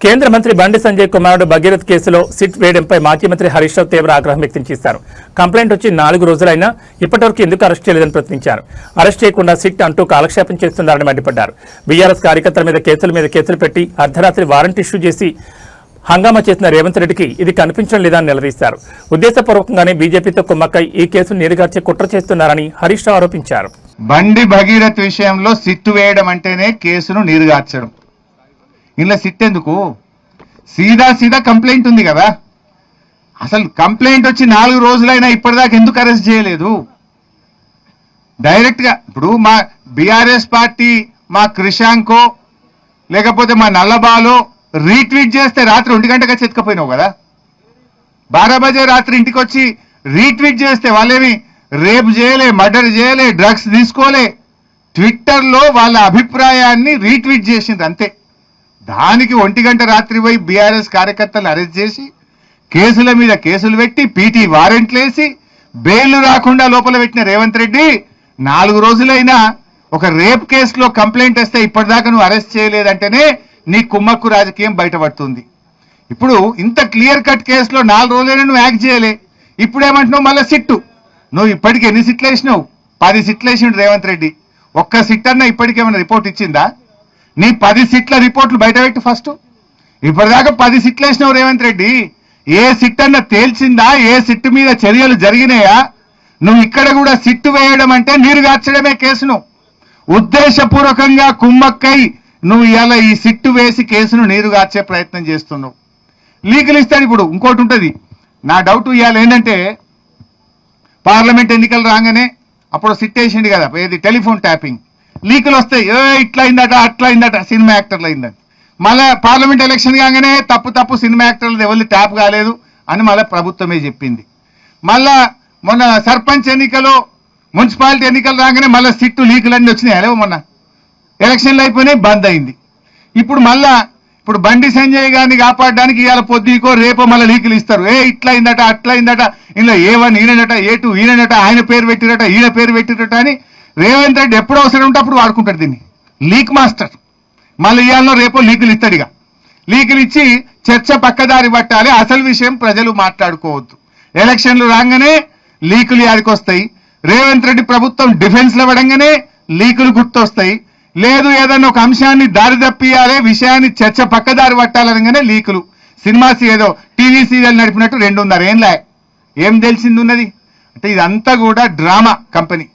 కేంద్ర మంత్రి బండి సంజయ్ కుమారుడు భగీరథ్ కేసులో సిట్ వేయడంపై మాజీ మంత్రి హరీష్ రావు తీవ్ర ఆగ్రహం వ్యక్తం చేశారు. కంప్లైంట్ వచ్చి 4 రోజులైనా ఇప్పటివరకు ఎందుకు అరెస్ట్ చేయలేదని ప్రశ్నించారు. అరెస్ట్ చేయకుండా సిట్ అంటూ కాలక్షేపం చేస్తున్నారని మండిపడ్డారు. బీఆర్ఎస్ కార్యకర్తల మీద కేసులు పెట్టి అర్ధరాత్రి వారెంట్ ఇష్యూ చేసి హంగామా చేసిన రేవంత్ రెడ్డికి ఇది కనిపించడం లేదని నిలదీశారు. ఉద్దేశపూర్వకంగానే బీజేపీతో కుమ్మక్కై ఈ కేసును నీరుగార్చే కుట్ర చేస్తున్నారని హరీష్ రావు ఆరోపించారు. బండి భగీరథ్ విషయంలో సిట్టు వేయడం అంటేనే కేసును నీరుగార్చడం. ఇలా సిట్ ఎందుకు? సీదా కంప్లైంట్ ఉంది కదా. అసలు కంప్లైంట్ వచ్చి 4 రోజులైనా ఇప్పటిదాకా ఎందుకు అరెస్ట్ చేయలేదు? డైరెక్ట్గా ఇప్పుడు మా బీఆర్ఎస్ పార్టీ మా క్రిషాంకో లేకపోతే మా నల్లబాలో రీట్వీట్ చేస్తే రాత్రి 1 గంటగా చెతకపోయినావు కదా. 12 బజే రాత్రి ఇంటికి వచ్చి రీట్వీట్ చేస్తే వాళ్ళేమి రేప్ చేయలే, మర్డర్ చేయలే, డ్రగ్స్ తీసుకోలే. ట్విట్టర్లో వాళ్ళ అభిప్రాయాన్ని రీట్వీట్ చేసింది అంతే. దానికి 1 గంట రాత్రి పోయి బీఆర్ఎస్ కార్యకర్తలు అరెస్ట్ చేసి కేసుల మీద కేసులు పెట్టి పీటీ వారెంట్లు వేసి బెయిల్ రాకుండా లోపల పెట్టిన రేవంత్ రెడ్డి 4 రోజులైనా ఒక రేప్ కేసులో కంప్లైంట్ వస్తే ఇప్పటిదాకా నువ్వు అరెస్ట్ చేయలేదంటేనే నీ కుమ్మక్కు రాజకీయం బయటపడుతుంది. ఇప్పుడు ఇంత క్లియర్ కట్ కేసులో 4 రోజులైనా నువ్వు యాక్ట్ చేయలే. ఇప్పుడు ఏమంటున్నావు మళ్ళీ సిట్టు? నువ్వు ఇప్పటికి ఎన్ని సిట్లు వేసినావు? 10 సిట్లు వేసిండు రేవంత్ రెడ్డి. ఒక్క సిట్ అన్నా ఇప్పటికేమైనా రిపోర్ట్ ఇచ్చిందా? నీ 10 సిట్ల రిపోర్ట్లు బయట పెట్టు ఫస్ట్. ఇప్పటిదాకా 10 సిట్లు వేసినావు రేవంత్ రెడ్డి. ఏ సిట్ అన్న తేల్చిందా? ఏ సిట్టు మీద చర్యలు జరిగినాయా? నువ్వు ఇక్కడ కూడా సిట్టు వేయడం అంటే నీరుగార్చడమే కేసును. ఉద్దేశపూర్వకంగా కుమ్మక్కై నువ్వు ఇలా ఈ సిట్టు వేసి కేసును నీరుగార్చే ప్రయత్నం చేస్తున్నావు. లీగల్ ఇస్తాడు. ఇప్పుడు ఇంకోటి ఉంటుంది. నా డౌట్ ఇవాళ ఏంటంటే పార్లమెంట్ ఎన్నికలు రాగానే అప్పుడు సిట్ వేసిండు కదా, ఏది టెలిఫోన్ ట్యాపింగ్ లీకులు వస్తాయి. ఇట్లా అయిందట అట్లా అయిందట సినిమా యాక్టర్లు అయిందని. మళ్ళీ పార్లమెంట్ ఎలక్షన్ కాగానే తప్పు సినిమా యాక్టర్లు ఎవరిది ట్యాప్ కాలేదు అని మళ్ళీ ప్రభుత్వమే చెప్పింది. మళ్ళా మొన్న సర్పంచ్ ఎన్నికలు మున్సిపాలిటీ ఎన్నికలు రాగానే మళ్ళీ సిట్టు లీకులన్నీ వచ్చినాయి. అలేవో మొన్న ఎలక్షన్లు అయిపోయినాయి, బంద్ అయింది. ఇప్పుడు బండి సంజయ్ గారిని కాపాడడానికి ఇవాళ పొద్దుకో రేపో మళ్ళీ లీకులు ఇస్తారు. ఇట్లా అయిందట అట్లా అయిందట, ఇందులో A1 ఈయనట, A2 ఈయనట, ఆయన పేరు పెట్టిరట, ఈయన పేరు పెట్టిరట అని రేవంత్ రెడ్డి ఎప్పుడు అవసరం ఉంటే అప్పుడు వాడుకుంటాడు దీన్ని. Leak master. మళ్ళీ ఇవాళ రేపో లీకులు ఇస్తాడు. ఇక లీకులు ఇచ్చి చర్చ పక్కదారి పట్టాలి. అసలు విషయం ప్రజలు మాట్లాడుకోవద్దు. ఎలక్షన్లు రాగానే లీకులు యాదికి వస్తాయి. రేవంత్ రెడ్డి ప్రభుత్వం డిఫెన్స్ లో పడంగానే లీకులు గుర్తొస్తాయి. లేదు ఏదన్నా ఒక అంశాన్ని దారి తప్పియాలి, విషయాన్ని చర్చ పక్కదారి పట్టాలనగానే లీకులు. సినిమాస్ ఏదో టీవీ సీరియల్ నడిపినట్టు 2.5 ఏళ్ళ ఏం తెలిసింది ఉన్నది అంటే ఇదంతా కూడా డ్రామా కంపెనీ.